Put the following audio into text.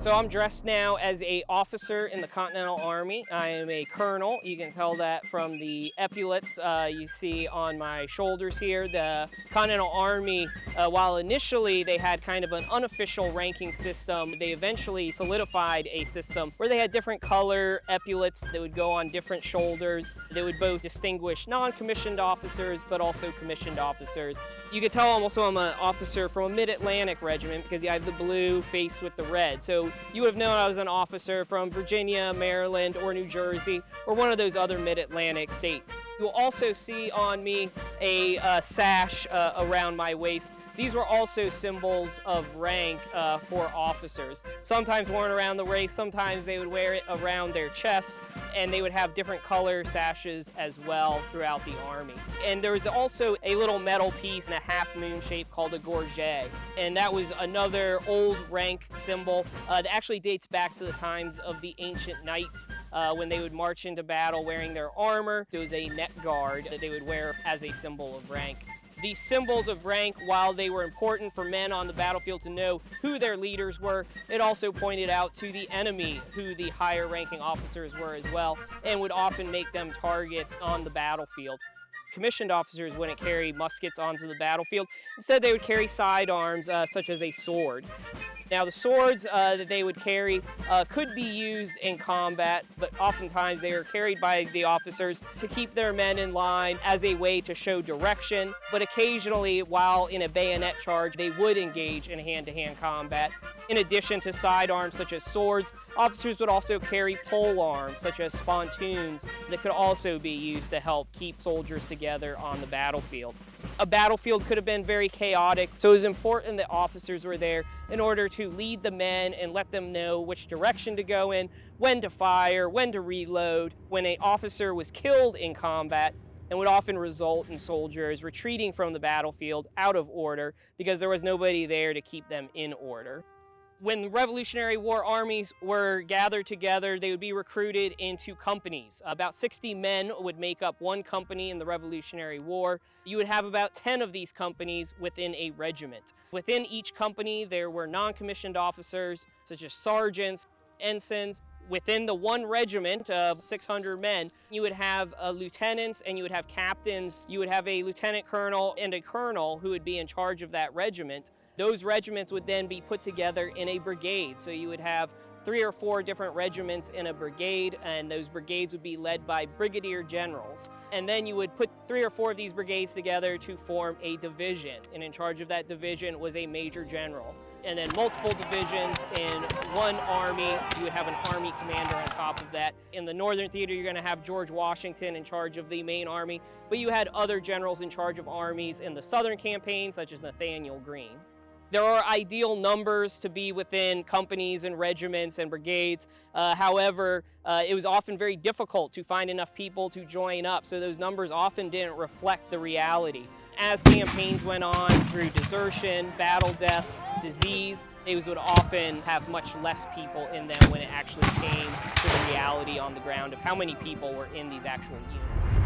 So I'm dressed now as an officer in the Continental Army. I am a colonel. You can tell that from the epaulets you see on my shoulders here. The Continental Army, while initially they had kind of an unofficial ranking system, they eventually solidified a system where they had different color epaulets that would go on different shoulders. They would both distinguish non-commissioned officers, but also commissioned officers. You can tell also I'm an officer from a mid-Atlantic regiment because I have the blue faced with the red. So you would have known I was an officer from Virginia, Maryland, or New Jersey, or one of those other mid-Atlantic states. You'll also see on me a sash around my waist. These were also symbols of rank for officers. Sometimes worn around the waist, sometimes they would wear it around their chest, and they would have different color sashes as well throughout the Army. And there was also a little metal piece in a half moon shape called a gorget, and that was another old rank symbol that actually dates back to the times of the ancient knights when they would march into battle wearing their armor. There was a neck guard that they would wear as a symbol of rank. These symbols of rank, while they were important for men on the battlefield to know who their leaders were, it also pointed out to the enemy who the higher ranking officers were as well, and would often make them targets on the battlefield. Commissioned officers wouldn't carry muskets onto the battlefield. Instead, they would carry sidearms such as a sword. Now, the swords that they would carry could be used in combat, but oftentimes they were carried by the officers to keep their men in line as a way to show direction. But occasionally, while in a bayonet charge, they would engage in hand-to-hand combat. In addition to sidearms such as swords, officers would also carry pole arms such as spontoons that could also be used to help keep soldiers together on the battlefield. A battlefield could have been very chaotic, so it was important that officers were there in order to lead the men and let them know which direction to go in, when to fire, when to reload. When an officer was killed in combat, and would often result in soldiers retreating from the battlefield out of order because there was nobody there to keep them in order. When the Revolutionary War armies were gathered together, they would be recruited into companies. About 60 men would make up one company in the Revolutionary War. You would have about 10 of these companies within a regiment. Within each company, there were non-commissioned officers, such as sergeants, ensigns. Within the one regiment of 600 men, you would have lieutenants and you would have captains. You would have a lieutenant colonel and a colonel who would be in charge of that regiment. Those regiments would then be put together in a brigade. So you would have 3 or 4 different regiments in a brigade, and those brigades would be led by brigadier generals. And then you would put 3 or 4 of these brigades together to form a division. And in charge of that division was a major general. And then multiple divisions in one army. You would have an army commander on top of that. In the Northern Theater, you're going to have George Washington in charge of the main army, but you had other generals in charge of armies in the Southern campaign, such as Nathaniel Greene. There are ideal numbers to be within companies and regiments and brigades. However, it was often very difficult to find enough people to join up, so those numbers often didn't reflect the reality. As campaigns went on through desertion, battle deaths, disease, these would often have much less people in them when it actually came to the reality on the ground of how many people were in these actual units.